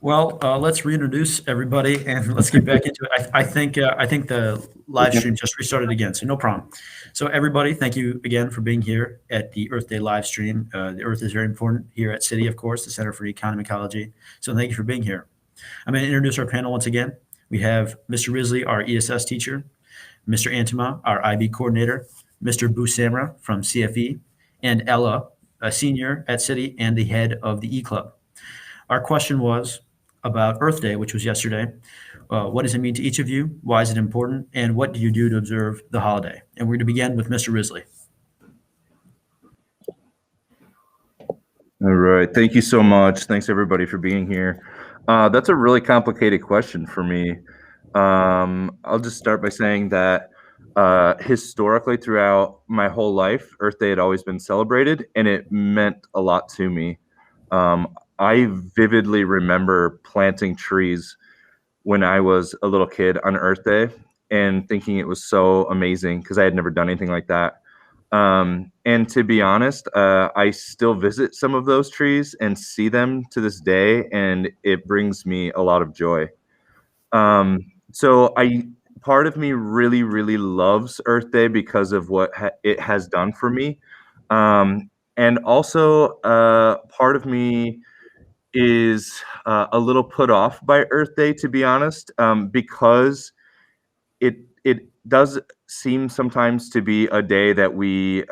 Well, let's reintroduce everybody and let's get back into it. I think the live stream just restarted again, so no problem. So everybody, thank you again for being here at the Earth Day live stream. The Earth is very important here at City, of course, the Center for Economic Ecology. So thank you for being here. I'm going to introduce our panel once again. We have Mr. Risley, our ESS teacher, Mr. Antima, our IB coordinator, Mr. Busserman from CFE, and Ella, a senior at City and the head of the E-Club. Our question was about Earth Day, which was yesterday. What does it mean to each of you? Why is it important? And what do you do to observe the holiday? And we're going to begin with Mr. Risley. All right. Thank you so much. Thanks, everybody, for being here. That's a really complicated question for me. I'll just start by saying that historically, throughout my whole life, Earth Day had always been celebrated, and it meant a lot to me. I vividly remember planting trees when I was a little kid on Earth Day and thinking it was so amazing because I had never done anything like that. And to be honest, I still visit some of those trees and see them to this day, and it brings me a lot of joy. So part of me really, really loves Earth Day because of what it has done for me. And also, part of me is a little put off by Earth Day, to be honest, because it does seem sometimes to be a day that we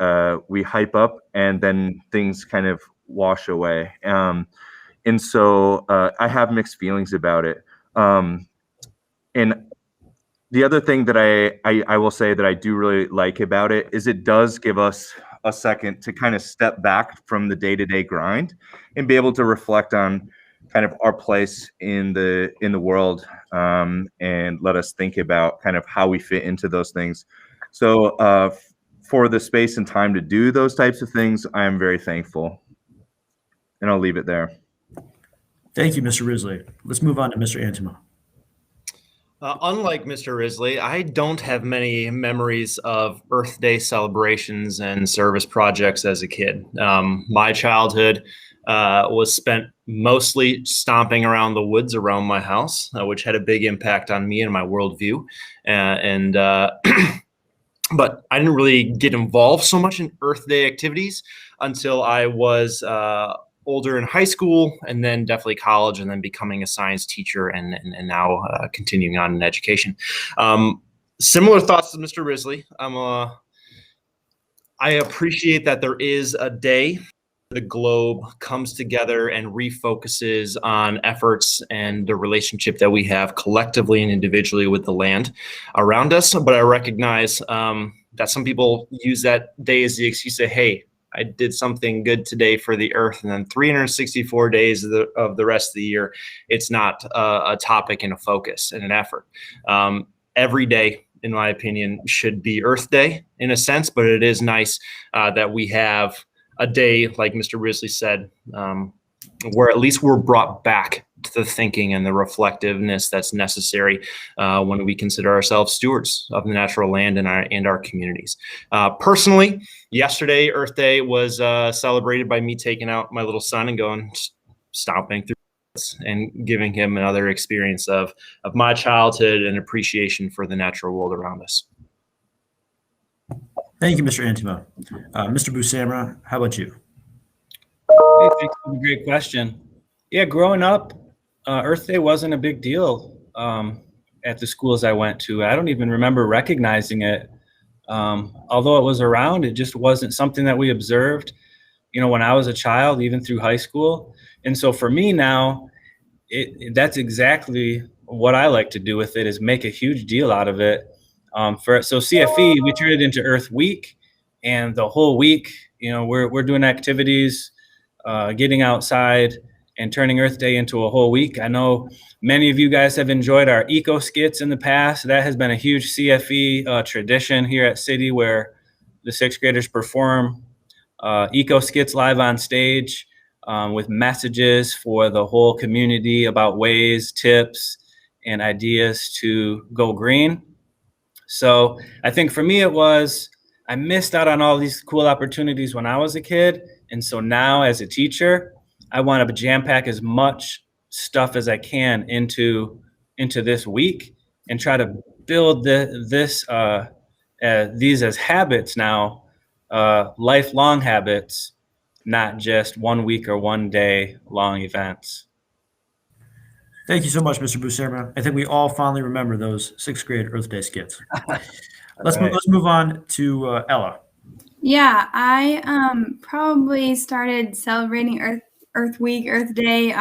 hype up and then things kind of wash away. And so I have mixed feelings about it. And the other thing that I will say that I do really like about it is it does give us a second to kind of step back from the day-to-day grind and be able to reflect on kind of our place in the world, and let us think about kind of how we fit into those things. So for the space and time to do those types of things, I am very thankful. And I'll leave it there. Thank you, Mr. Risley. Let's move on to Mr. Antima. Unlike Mr. Risley, I don't have many memories of Earth Day celebrations and service projects as a kid. My childhood was spent mostly stomping around the woods around my house, which had a big impact on me and my worldview. But I didn't really get involved so much in Earth Day activities until I was older in high school, and then definitely college, and then becoming a science teacher, and now continuing on in education. Similar thoughts to Mr. Risley. I appreciate that there is a day the globe comes together and refocuses on efforts and the relationship that we have collectively and individually with the land around us. But I recognize that some people use that day as the excuse to say, hey, I did something good today for the earth, and then 364 days of the rest of the year, it's not a topic and a focus and an effort. Every day, in my opinion, should be Earth Day in a sense, but it is nice that we have a day, like Mr. Risley said, where at least we're brought back to the thinking and the reflectiveness that's necessary when we consider ourselves stewards of the natural land and our communities. Personally, yesterday, Earth Day was celebrated by me taking out my little son and going stomping through and giving him another experience of my childhood and appreciation for the natural world around us. Thank you, Mr. Antima. Mr. Busserman, how about you? Hey, thanks for the great question. Yeah, growing up, Earth Day wasn't a big deal at the schools I went to. I don't even remember recognizing it. Although it was around, it just wasn't something that we observed, when I was a child, even through high school. And so for me now, that's exactly what I like to do with it, is make a huge deal out of it. So CFE, we turned it into Earth Week, and the whole week, we're doing activities, getting outside and turning Earth Day into a whole week. I know many of you guys have enjoyed our eco skits in the past. That has been a huge CFE tradition here at City, where the sixth graders perform eco skits live on stage with messages for the whole community about ways, tips, and ideas to go green. So I think for me, I missed out on all these cool opportunities when I was a kid. And so now as a teacher, I want to jam pack as much stuff as I can into this week and try to build these as habits now, lifelong habits, not just 1 week or 1 day long events. Thank you so much, Mr. Busserman. I think we all fondly remember those sixth grade Earth Day skits. Let's move on to Ella. Yeah, I probably started celebrating Earth Week, Earth Day,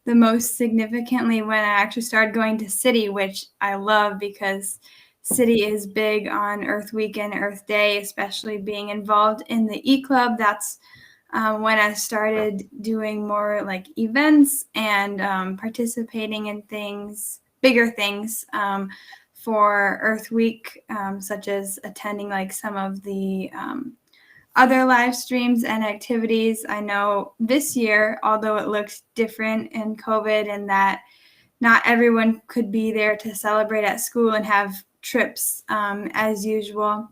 the most significantly when I actually started going to City, which I love because City is big on Earth Week and Earth Day, especially being involved in the E-Club. That's when I started doing more like events and participating in things, bigger things for Earth Week, such as attending like some of the other live streams and activities. I know this year, although it looks different in COVID and that not everyone could be there to celebrate at school and have trips as usual,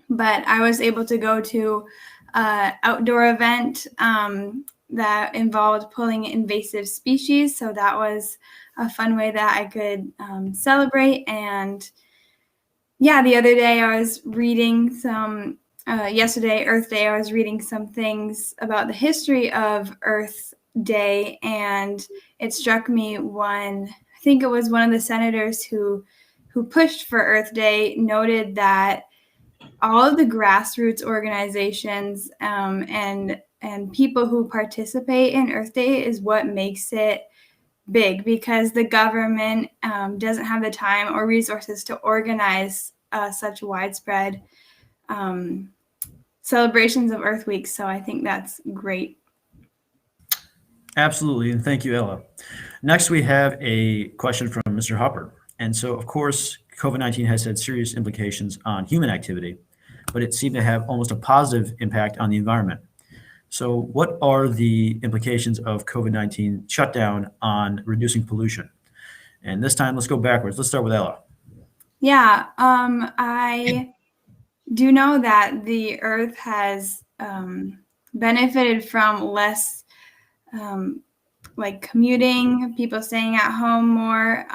but I was able to go to an outdoor event that involved pulling invasive species. So that was a fun way that I could celebrate. And yeah, the other day I was reading some, yesterday, Earth Day, I was reading some things about the history of Earth Day. And it struck me when, I think it was one of the senators who pushed for Earth Day noted that all of the grassroots organizations and people who participate in Earth Day is what makes it big, because the government doesn't have the time or resources to organize such widespread celebrations of Earth Week. So I think that's great. Absolutely, and thank you, Ella. Next, we have a question from Mr. Hopper. And so, of course, COVID-19 has had serious implications on human activity, but it seemed to have almost a positive impact on the environment. So what are the implications of COVID-19 shutdown on reducing pollution? And this time, let's go backwards. Let's start with Ella. Yeah, I do know that the Earth has benefited from less like commuting, people staying at home more,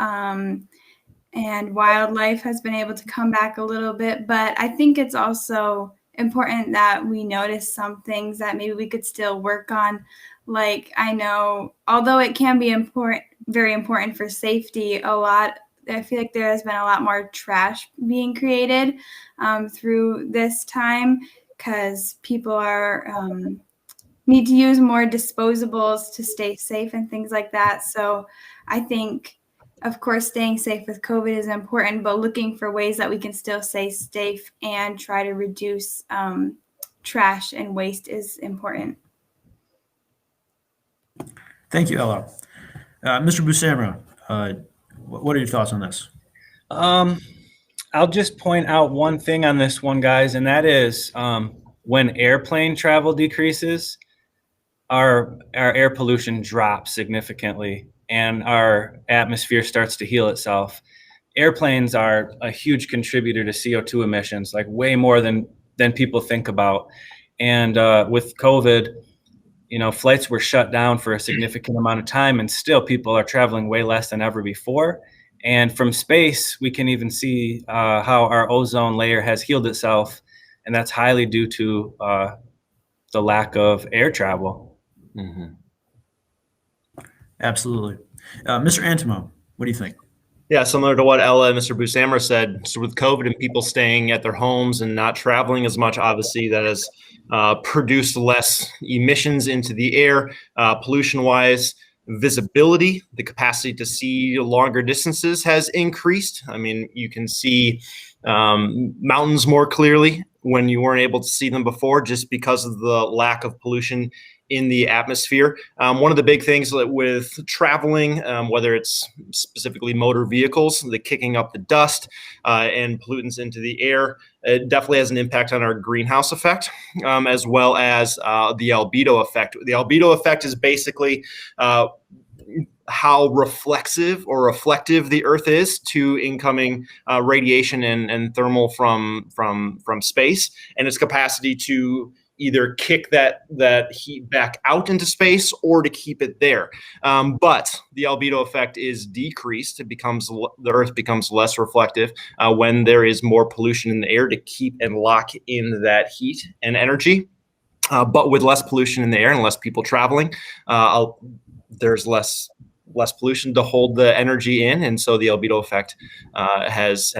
and wildlife has been able to come back a little bit. But I think it's also important that we notice some things that maybe we could still work on. Like, I know, although it can be very important for safety, I feel like there has been a lot more trash being created through this time, because people need to use more disposables to stay safe and things like that. So I think, of course, staying safe with COVID is important, but looking for ways that we can still stay safe and try to reduce trash and waste is important. Thank you, Ella. Mr. Busserman, what are your thoughts on this? I'll just point out one thing on this one, guys, and that is when airplane travel decreases, our air pollution drops significantly and our atmosphere starts to heal itself. Airplanes are a huge contributor to CO2 emissions, like way more than people think about. And with COVID, flights were shut down for a significant amount of time, and still people are traveling way less than ever before. And from space, we can even see how our ozone layer has healed itself, and that's highly due to the lack of air travel. Mm-hmm. Absolutely. Mr. Antima, what do you think? Yeah, similar to what Ella and Mr. Busserman said, so with COVID and people staying at their homes and not traveling as much, obviously that has produced less emissions into the air, pollution-wise. Visibility, the capacity to see longer distances has increased. I mean, you can see mountains more clearly when you weren't able to see them before, just because of the lack of pollution in the atmosphere. One of the big things with traveling, whether it's specifically motor vehicles, the kicking up the dust and pollutants into the air, it definitely has an impact on our greenhouse effect, as well as the albedo effect. The albedo effect is basically how reflexive or reflective the Earth is to incoming radiation and thermal from space, and its capacity to either kick that heat back out into space or to keep it there. But the albedo effect is decreased. The Earth becomes less reflective when there is more pollution in the air to keep and lock in that heat and energy. But with less pollution in the air and less people traveling, there's less pollution to hold the energy in, and so the albedo effect has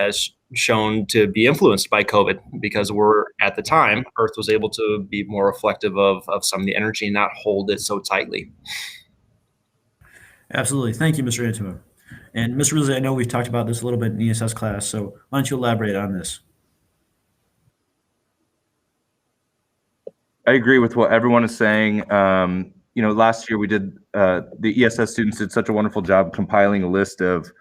shown to be influenced by COVID, because at the time Earth was able to be more reflective of some of the energy and not hold it so tightly. Absolutely. Thank you, Mr. Antima. And Mr. Rizzi, I know we've talked about this a little bit in ESS class, so why don't you elaborate on this? I agree with what everyone is saying. Last year we did, the ESS students did such a wonderful job compiling a list of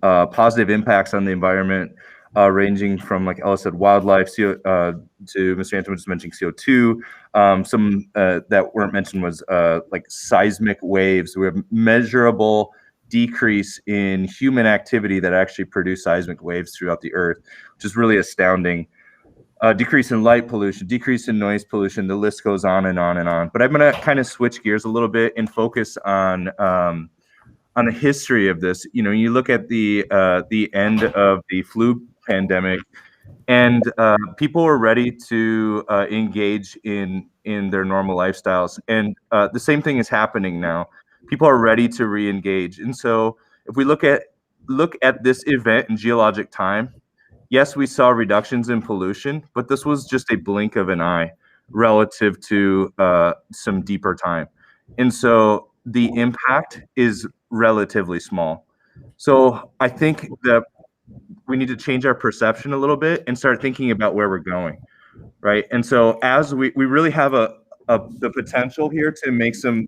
positive impacts on the environment, ranging from, like Ella said, wildlife, to Mr. Antoine just mentioning CO2. Some that weren't mentioned was like seismic waves. We have measurable decrease in human activity that actually produce seismic waves throughout the Earth, which is really astounding. Decrease in light pollution, decrease in noise pollution, the list goes on and on and on. But I'm going to kind of switch gears a little bit and focus on the history of this. You look at the end of the flu pandemic, and people were ready to engage in their normal lifestyles. And the same thing is happening now. People are ready to re-engage. And so if we look at this event in geologic time, yes, we saw reductions in pollution, but this was just a blink of an eye relative to some deeper time. And so the impact is relatively small. So I think that we need to change our perception a little bit and start thinking about where we're going, right? And so as we really have the potential here to make some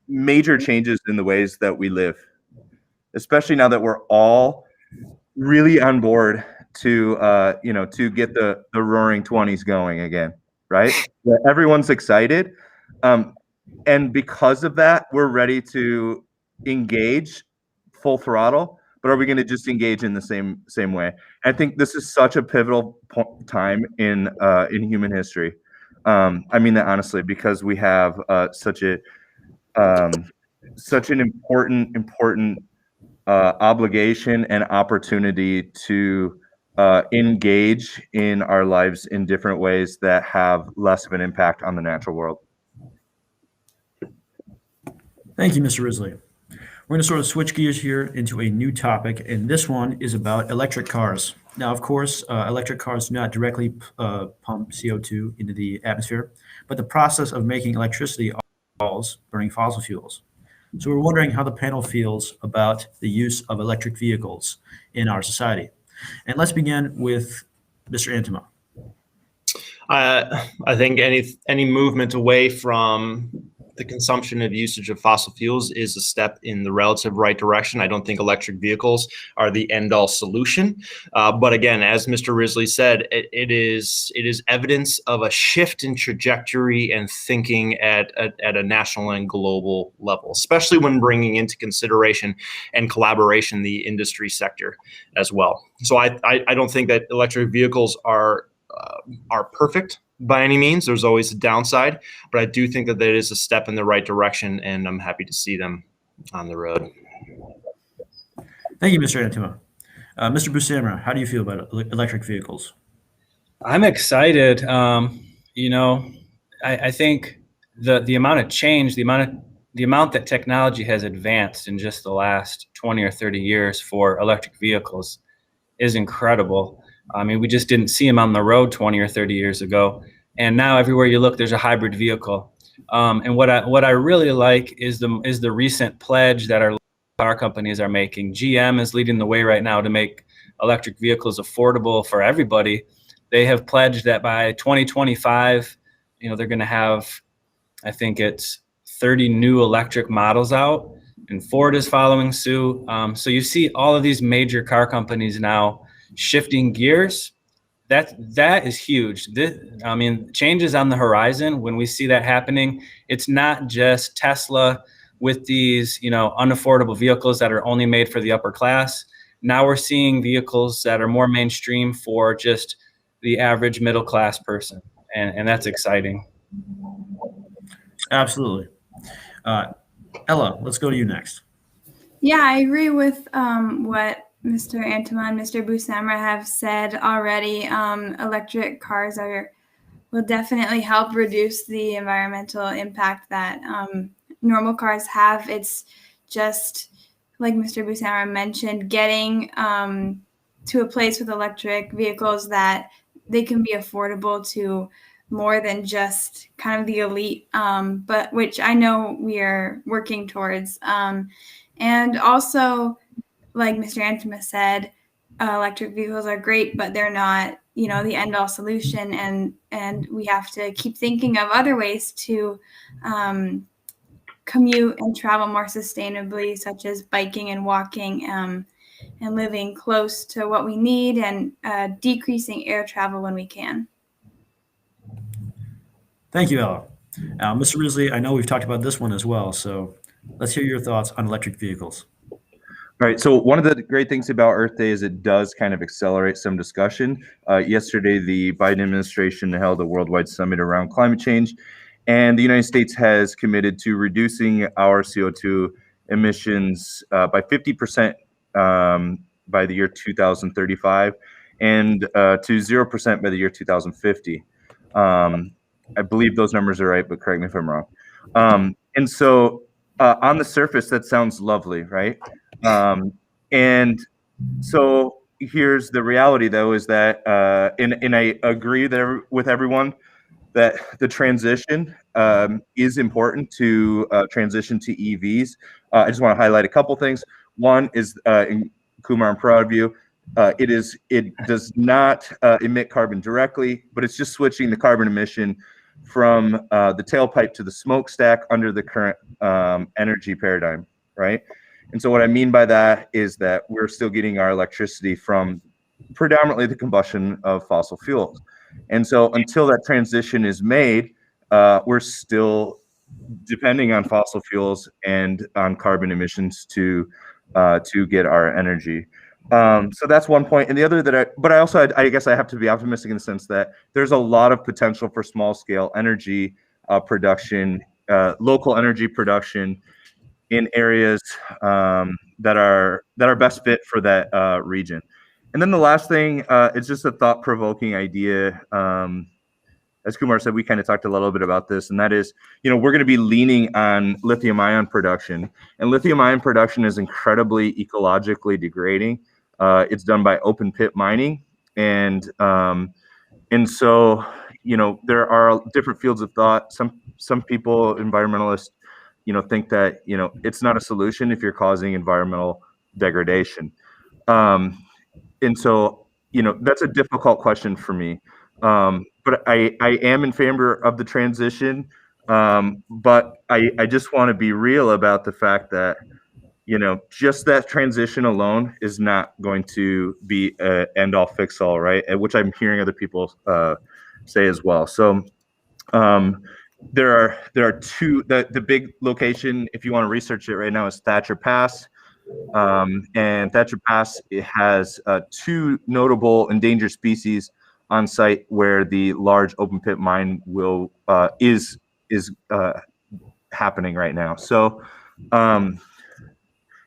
major changes in the ways that we live, especially now that we're all really on board to get the roaring 20s going again, right? Everyone's excited. And because of that, we're ready to engage full throttle, but are we going to just engage in the same way? I think this is such a pivotal time in human history. I mean that honestly, because we have such an important obligation and opportunity to engage in our lives in different ways that have less of an impact on the natural world. Thank you, Mr. Risley. We're going to sort of switch gears here into a new topic, and this one is about electric cars. Now, of course, electric cars do not directly pump CO2 into the atmosphere, but the process of making electricity involves burning fossil fuels. So we're wondering how the panel feels about the use of electric vehicles in our society. And let's begin with Mr. Antima. I think any movement away from the consumption of usage of fossil fuels is a step in the relative right direction. I don't think electric vehicles are the end-all solution. But again, as Mr. Risley said, it is evidence of a shift in trajectory and thinking at a national and global level, especially when bringing into consideration and collaboration the industry sector as well. So I don't think that electric vehicles are perfect by any means. There's always a downside, but I do think that that is a step in the right direction, and I'm happy to see them on the road. Thank you, Mr. Antima. Mr. Busserman, how do you feel about electric vehicles? I'm excited. I think the amount of change, the amount that technology has advanced in just the last 20 or 30 years for electric vehicles is incredible. I mean, we just didn't see them on the road 20 or 30 years ago. And now everywhere you look, there's a hybrid vehicle. And what I really like is the recent pledge that our car companies are making. GM is leading the way right now to make electric vehicles affordable for everybody. They have pledged that by 2025, they're going to have, I think it's 30 new electric models out, and Ford is following suit. So you see all of these major car companies now shifting gears. That is huge. Change is on the horizon. When we see that happening, it's not just Tesla with these, unaffordable vehicles that are only made for the upper class. Now we're seeing vehicles that are more mainstream for just the average middle class person, and that's exciting. Absolutely. Ella, let's go to you next. Yeah, I agree with what Mr. Antima and Mr. Busserman have said already. Electric cars will definitely help reduce the environmental impact that normal cars have. It's just like Mr. Busserman mentioned, getting to a place with electric vehicles that they can be affordable to more than just kind of the elite, but which I know we are working towards. And also, like Mr. Antima said, electric vehicles are great, but they're not, the end all solution. And we have to keep thinking of other ways to commute and travel more sustainably, such as biking and walking, and living close to what we need, and decreasing air travel when we can. Thank you, Ella. Mr. Risley, I know we've talked about this one as well, so let's hear your thoughts on electric vehicles. All right. So one of the great things about Earth Day is it does kind of accelerate some discussion. Yesterday, the Biden administration held a worldwide summit around climate change, and the United States has committed to reducing our CO2 emissions by 50% by the year 2035 and to 0% by the year 2050. I believe those numbers are right, but correct me if I'm wrong. And so on the surface, that sounds lovely, right? And so here's the reality, though, is that, and I agree there with everyone that the transition is important to transition to EVs. I just want to highlight a couple things. One is, and Kumar, I'm proud of you. It does not emit carbon directly, but it's just switching the carbon emission from the tailpipe to the smokestack under the current energy paradigm, right? And so what I mean by that is that we're still getting our electricity from predominantly the combustion of fossil fuels. And so until that transition is made, we're still depending on fossil fuels and on carbon emissions to get our energy. So that's one point. And the other but I guess I have to be optimistic in the sense that there's a lot of potential for small scale energy production, local energy production in areas that are best fit for that region. And then the last thing is just a thought-provoking idea. As Kumar said, we kind of talked a little bit about this, and that is, we're going to be leaning on lithium-ion production, and lithium-ion production is incredibly ecologically degrading. It's done by open pit mining, and so there are different fields of thought. Some people, environmentalists, think that it's not a solution if you're causing environmental degradation. And so that's a difficult question for me. But I am in favor of the transition. But I just want to be real about the fact that just that transition alone is not going to be an end all fix all, right? Which I'm hearing other people say as well. So there are two. The big location, if you want to research it right now, is Thatcher Pass. And Thatcher Pass, it has two notable endangered species on site where the large open pit mine is happening right now. So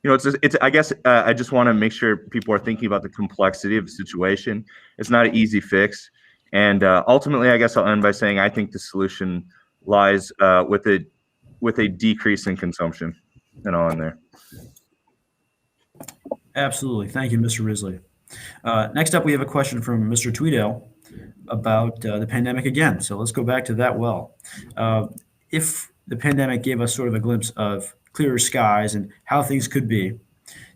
it's I guess I just want to make sure people are thinking about the complexity of the situation. It's not an easy fix, and ultimately, I guess I'll end by saying I think the solution lies with a decrease in consumption, and all in there. Absolutely. Thank you, Mr. Risley. Next up, we have a question from Mr. Tweedale about the pandemic again. So let's go back to that well. If the pandemic gave us sort of a glimpse of clearer skies and how things could be,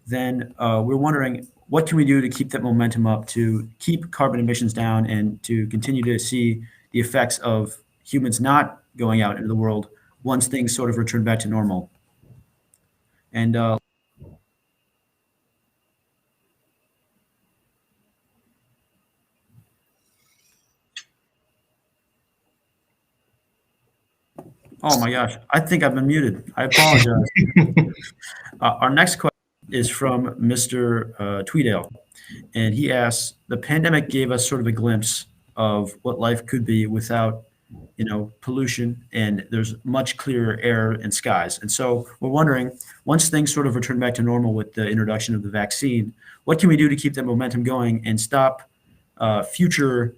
then we're wondering, what can we do to keep that momentum up, to keep carbon emissions down, and to continue to see the effects of humans not going out into the world once things sort of return back to normal? And oh my gosh, I think I've been muted. I apologize. Our next question is from Mr. Tweedale, and he asks, the pandemic gave us sort of a glimpse of what life could be without pollution, and there's much clearer air and skies. And so we're wondering, once things sort of return back to normal with the introduction of the vaccine, what can we do to keep that momentum going and stop future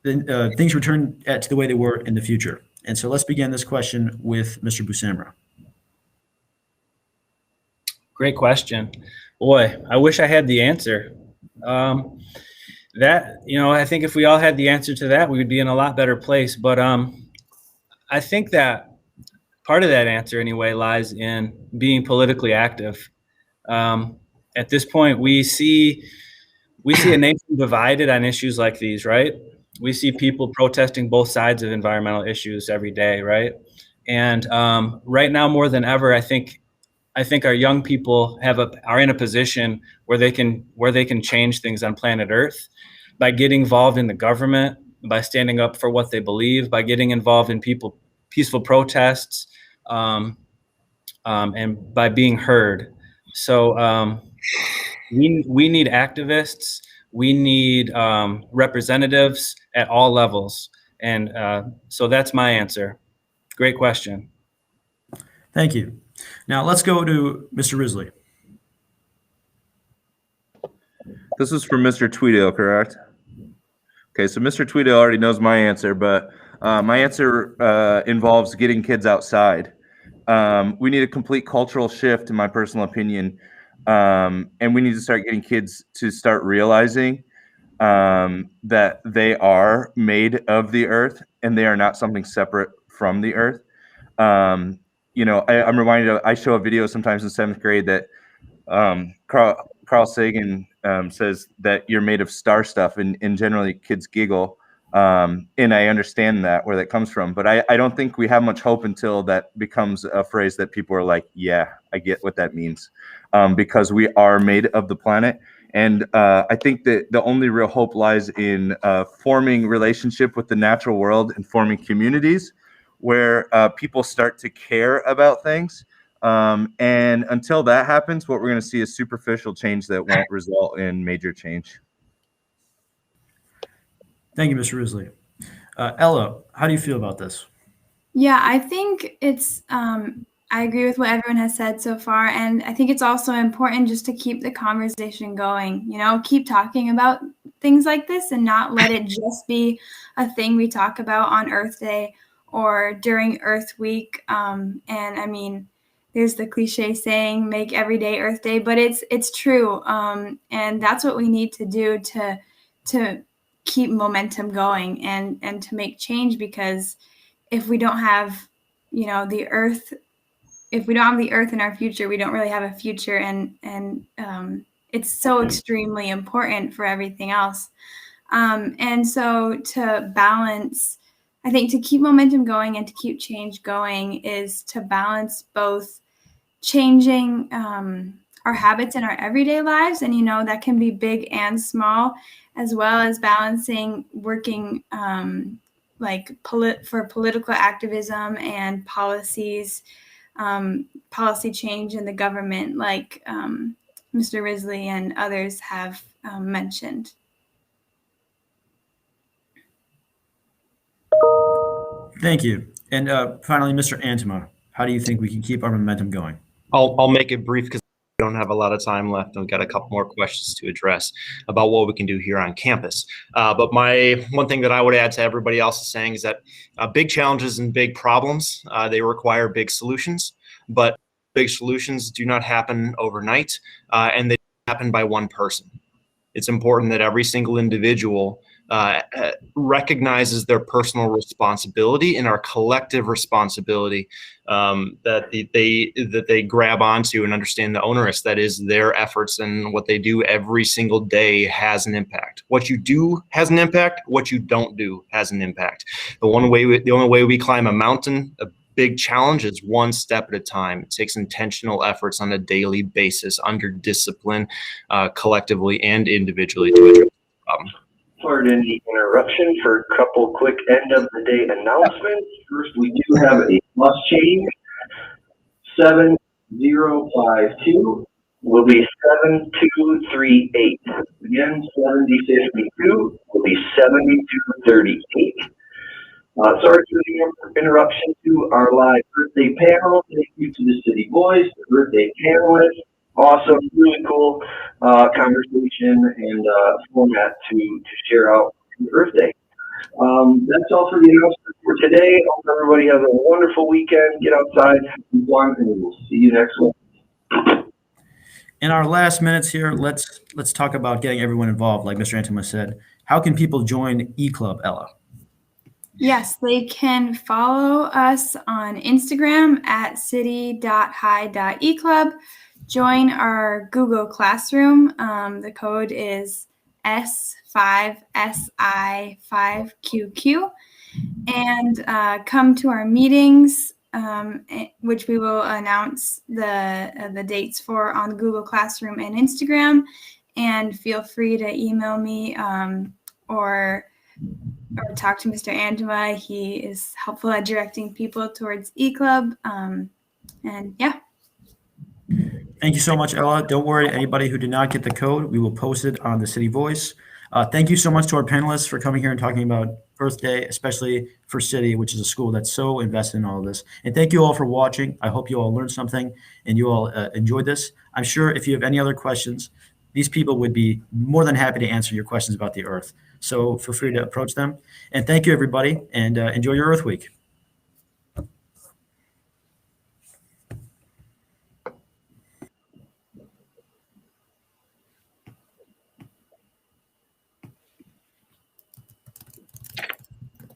things return to the way they were in the future? And so let's begin this question with Mr. Busserman. Great question. Boy, I wish I had the answer. I think if we all had the answer to that, we would be in a lot better place. But I think that part of that answer anyway lies in being politically active. At this point, we see a nation divided on issues like these, right? We see people protesting both sides of environmental issues every day, right? And right now, more than ever, I think our young people are in a position where they can change things on planet Earth by getting involved in the government, by standing up for what they believe, by getting involved in peaceful protests, and by being heard. So we need activists. We need representatives at all levels. And so that's my answer. Great question. Thank you. Now let's go to Mr. Risley. This is from Mr. Tweedo, correct? Okay, so Mr. Tweedo already knows my answer, but my answer involves getting kids outside. We need a complete cultural shift, in my personal opinion, and we need to start getting kids to start realizing that they are made of the earth and they are not something separate from the earth. I'm reminded of, I show a video sometimes in 7th grade that Carl Sagan says that you're made of star stuff, and generally kids giggle. And I understand where that comes from, but I don't think we have much hope until that becomes a phrase that people are like, yeah, I get what that means, because we are made of the planet. And I think that the only real hope lies in forming relationship with the natural world and forming communities where people start to care about things. And until that happens, what we're going to see is superficial change that won't result in major change. Thank you, Mr. Risley. Ella, how do you feel about this? Yeah, I think I agree with what everyone has said so far. And I think it's also important just to keep the conversation going, keep talking about things like this and not let it just be a thing we talk about on Earth Day or during Earth Week. And I mean, there's the cliche saying, make every day Earth Day, but it's true. And that's what we need to do to keep momentum going and to make change, because if we don't have, the earth, if we don't have the earth in our future, we don't really have a future. And it's so extremely important for everything else. And so to balance, I think to keep momentum going and to keep change going is to balance both changing our habits in our everyday lives. And, that can be big and small, as well as balancing working for political activism and policy change in the government, like Mr. Risley and others have mentioned. Thank you. And finally, Mr. Antima, how do you think we can keep our momentum going? I'll make it brief because we don't have a lot of time left. I've got a couple more questions to address about what we can do here on campus. But my one thing that I would add to everybody else is saying is that big challenges and big problems, they require big solutions, but big solutions do not happen overnight, and they happen by one person. It's important that every single individual recognizes their personal responsibility and our collective responsibility, that they grab onto and understand the onerous that is their efforts, and what they do every single day has an impact. What you do has an impact. What you don't do has an impact. The only way we climb a mountain, a big challenge, is one step at a time. It takes intentional efforts on a daily basis under discipline, collectively and individually, to address the problem. Pardon the interruption for a couple quick end of the day announcements. First, we do have a bus change. 7052 will be 7238. Again, 7052 will be 7238. Sorry for the interruption to our live birthday panel. Thank you to the City Boys, the birthday panelists. Awesome, really cool conversation and format to share out the birthday. That's all for the announcement for today. Hope everybody has a wonderful weekend. Get outside, have some fun, and we'll see you next week. In our last minutes here, let's talk about getting everyone involved. Like Mr. Antima said, how can people join eClub, Ella? Yes, they can follow us on Instagram at city.high.eclub. Join our Google Classroom. The code is S5SI5QQ. And come to our meetings, which we will announce the dates for on Google Classroom and Instagram. And feel free to email me or talk to Mr. Antima. He is helpful at directing people towards eClub. And yeah. Thank you so much, Ella. Don't worry, anybody who did not get the code, we will post it on the City Voice. Thank you so much to our panelists for coming here and talking about Earth Day, especially for City, which is a school that's so invested in all of this. And thank you all for watching. I hope you all learned something and you all enjoyed this. I'm sure if you have any other questions, these people would be more than happy to answer your questions about the Earth. So feel free to approach them. And thank you, everybody, and enjoy your Earth Week.